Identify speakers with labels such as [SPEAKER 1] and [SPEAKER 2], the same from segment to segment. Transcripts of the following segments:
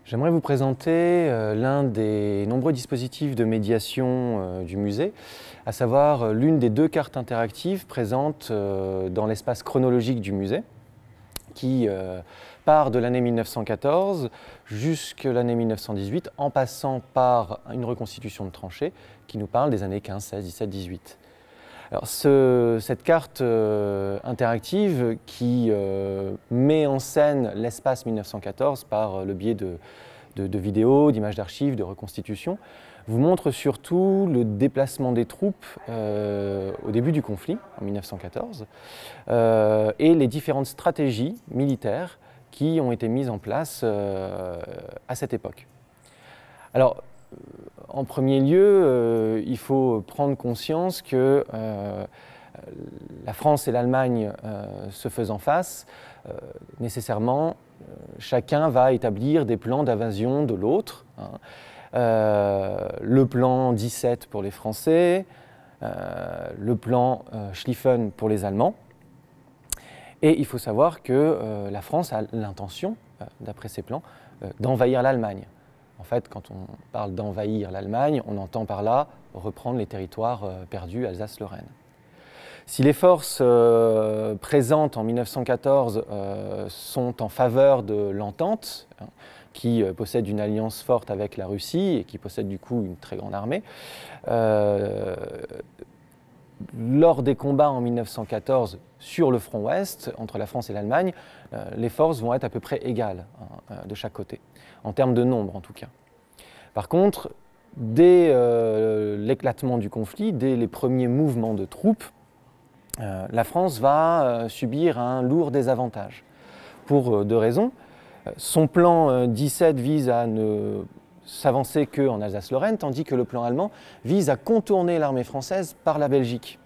[SPEAKER 1] J'aimerais vous présenter l'un des nombreux dispositifs de médiation du musée, à savoir l'une des deux cartes interactives présentes dans l'espace chronologique du musée, qui part de l'année 1914 jusqu'à l'année 1918, en passant par une reconstitution de tranchées qui nous parle des années 15, 16, 17, 18. Alors cette carte interactive qui met en scène l'espace 1914 par le biais de vidéos, d'images d'archives, de reconstitutions, vous montre surtout le déplacement des troupes au début du conflit, en 1914, et les différentes stratégies militaires qui ont été mises en place à cette époque. Alors, en premier lieu, il faut prendre conscience que la France et l'Allemagne se faisant face, nécessairement, chacun va établir des plans d'invasion de l'autre. Le plan 17 pour les Français, le plan Schlieffen pour les Allemands. Et il faut savoir que la France a l'intention, d'après ces plans, d'envahir l'Allemagne. En fait, quand on parle d'envahir l'Allemagne, on entend par là reprendre les territoires perdus, Alsace-Lorraine. Si les forces présentes en 1914 sont en faveur de l'Entente, qui possède une alliance forte avec la Russie et qui possède du coup une très grande armée, lors des combats en 1914 sur le front ouest, entre la France et l'Allemagne, les forces vont être à peu près égales de chaque côté, en termes de nombre en tout cas. Par contre, dès l'éclatement du conflit, dès les premiers mouvements de troupes, la France va subir un lourd désavantage. Pour deux raisons. Son plan 17 vise à ne s'avancer qu'en Alsace-Lorraine, tandis que le plan allemand vise à contourner l'armée française par la Belgique.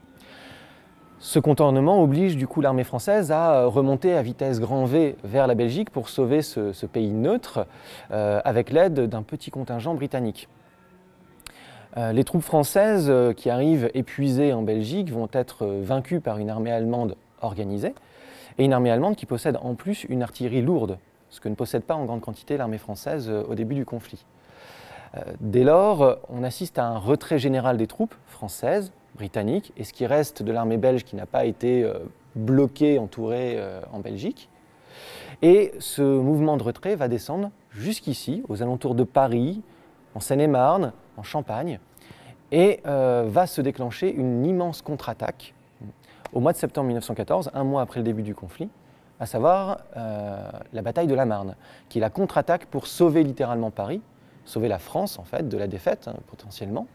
[SPEAKER 1] Ce contournement oblige du coup l'armée française à remonter à vitesse grand V vers la Belgique pour sauver ce pays neutre avec l'aide d'un petit contingent britannique. Les troupes françaises qui arrivent épuisées en Belgique vont être vaincues par une armée allemande organisée et une armée allemande qui possède en plus une artillerie lourde, ce que ne possède pas en grande quantité l'armée française au début du conflit. Dès lors, on assiste à un retrait général des troupes françaises, britanniques, et ce qui reste de l'armée belge qui n'a pas été bloquée, entourée en Belgique. Et ce mouvement de retrait va descendre jusqu'ici, aux alentours de Paris, en Seine-et-Marne, en Champagne, et va se déclencher une immense contre-attaque au mois de septembre 1914, un mois après le début du conflit, à savoir la bataille de la Marne, qui est la contre-attaque pour sauver littéralement Paris, sauver la France en fait de la défaite potentiellement.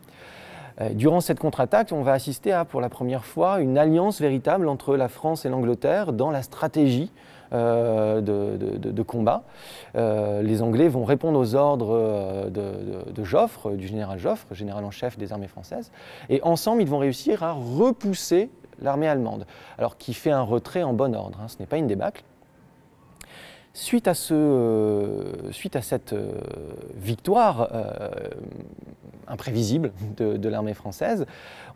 [SPEAKER 1] Durant cette contre-attaque, on va assister à pour la première fois une alliance véritable entre la France et l'Angleterre dans la stratégie de combat. Les Anglais vont répondre aux ordres de Joffre, du général Joffre, général en chef des armées françaises, et ensemble ils vont réussir à repousser l'armée allemande, alors qui fait un retrait en bon ordre, ce n'est pas une débâcle. Suite à cette victoire imprévisible de l'armée française,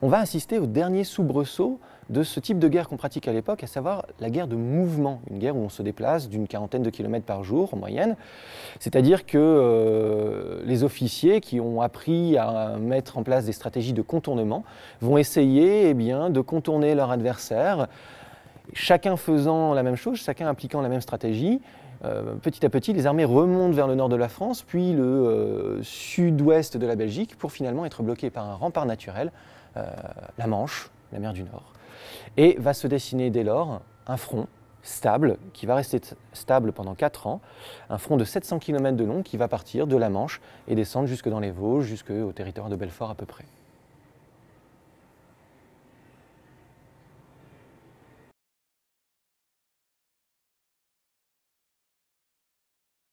[SPEAKER 1] on va assister au dernier soubresaut de ce type de guerre qu'on pratique à l'époque, à savoir la guerre de mouvement, une guerre où on se déplace d'une quarantaine de kilomètres par jour en moyenne. C'est-à-dire que les officiers qui ont appris à mettre en place des stratégies de contournement vont essayer de contourner leur adversaire, chacun faisant la même chose, chacun appliquant la même stratégie. Petit à petit, les armées remontent vers le nord de la France, puis le sud-ouest de la Belgique, pour finalement être bloquées par un rempart naturel, la Manche, la mer du Nord. Et va se dessiner dès lors un front stable, qui va rester stable pendant 4 ans, un front de 700 km de long qui va partir de la Manche et descendre jusque dans les Vosges, jusqu'au territoire de Belfort à peu près.